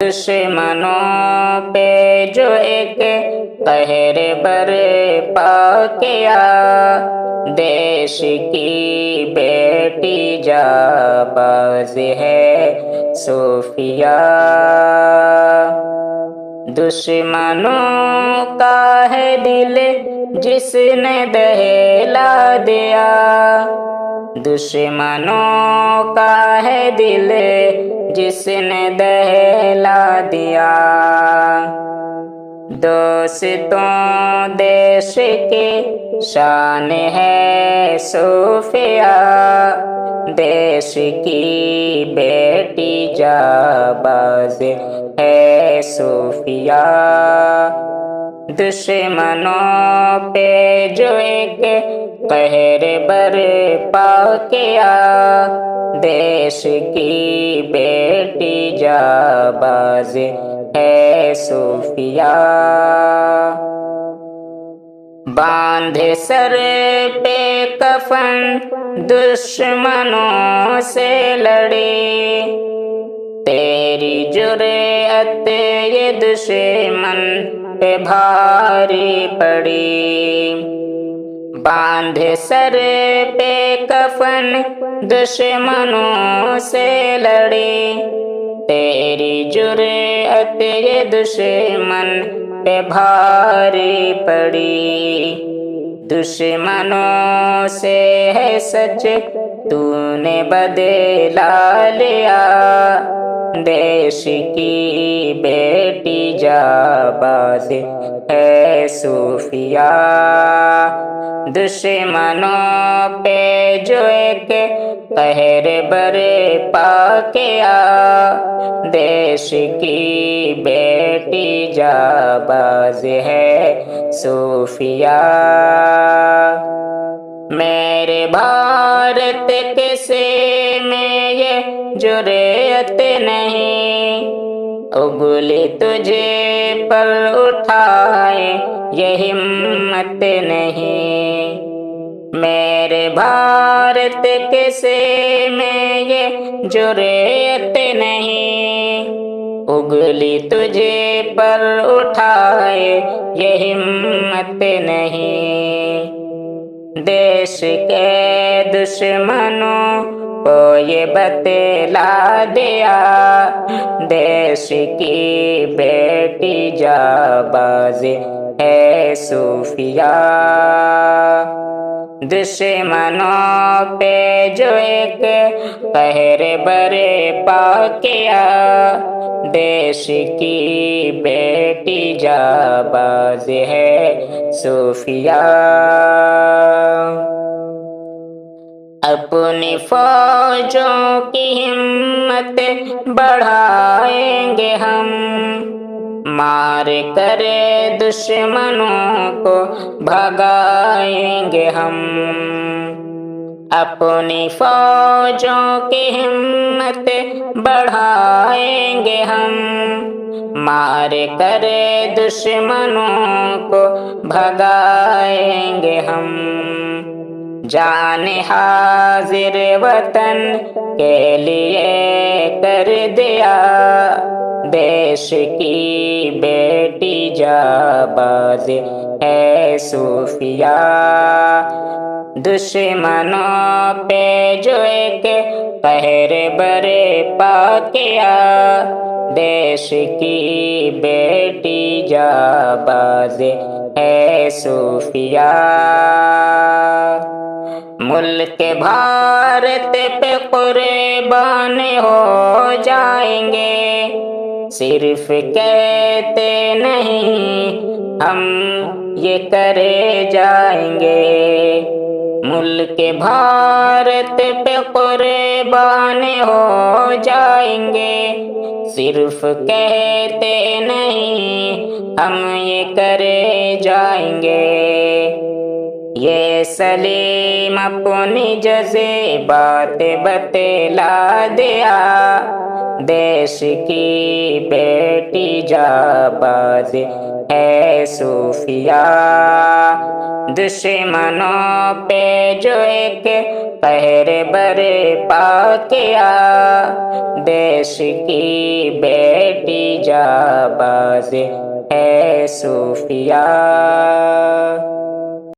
دشمنوں پہ جو ایک قہر برپا کیا، دیش کی بیٹی جانباز ہے صوفیہ۔ دشمنوں کا ہے دل جس نے دہلا دیا، دشمنوں کا ہے دل جس نے دہلا دیا۔ دوستوں دیش کی شان ہے صوفیہ، دیش کی بیٹی جانباز ہے صوفیہ۔ دشمنوں پہ جو ایک قہر برپا کیا، دیش کی بیٹی جانباز ہے صوفیہ۔ باندھے سر پہ کفن دشمنوں سے لڑی، تیری جرأت یہ دشمن پہ بھاری پڑی۔ باندھے سر پہ کفن دشمنوں سے لڑی، تیری جرأت یہ دشمن پہ بھاری پڑی۔ دشمنوں سے ہے سچ تو نے بدلا لیا، دیش کی بیٹی جانباز ہے صوفیہ۔ دشمنوں پہ جو ایک قہر برپا کیا، دیش کی بیٹی جانباز ہے صوفیہ۔ میرے بھارت کے سے میں یہ جرأت نہیں، اگلی تجھے پر اٹھائے یہ ہمت نہیں۔ میرے بھارت کے سے میں یہ جرأت نہیں، اگلی تجھے پر اٹھائے یہ ہمت نہیں۔ دیش کے دشمنوں کو یہ بتلا دیا، دیش کی بیٹی جانباز ہے صوفیہ۔ دشمنوں پہ جو ایک قہر برپا کیا، دیش کی بیٹی جانباز ہے صوفیہ۔ اپنی فوجوں کی ہمت بڑھائیں گے ہم، مار کر دشمنوں کو بھگائیں گے ہم۔ اپنی فوجوں کی ہمت بڑھائیں گے ہم، مار کر دشمنوں کو بھگائیں گے ہم۔ جان حاضر وطن کے لیے کر دیا، دیش کی بیٹی جانباز ہے صوفیہ۔ دشمنوں پہ جو ایک قہر برپا کیا، دیش کی بیٹی جانباز ہے صوفیہ۔ ملک بھارت پہ قربان ہو جائیں گے، صرف کہتے نہیں ہم یہ کرے جائیں گے۔ ملک بھارت پہ قربان ہو جائیں گے، صرف کہتے نہیں ہم یہ کرے جائیں گے۔ یہ سلیم اپنی جذبات بتلا دیا، دیش کی بیٹی جانباز ہے صوفیہ، دشمنوں پہ جو ایک قہر برپا کیا، دیش کی بیٹی جانباز ہے صوفیہ،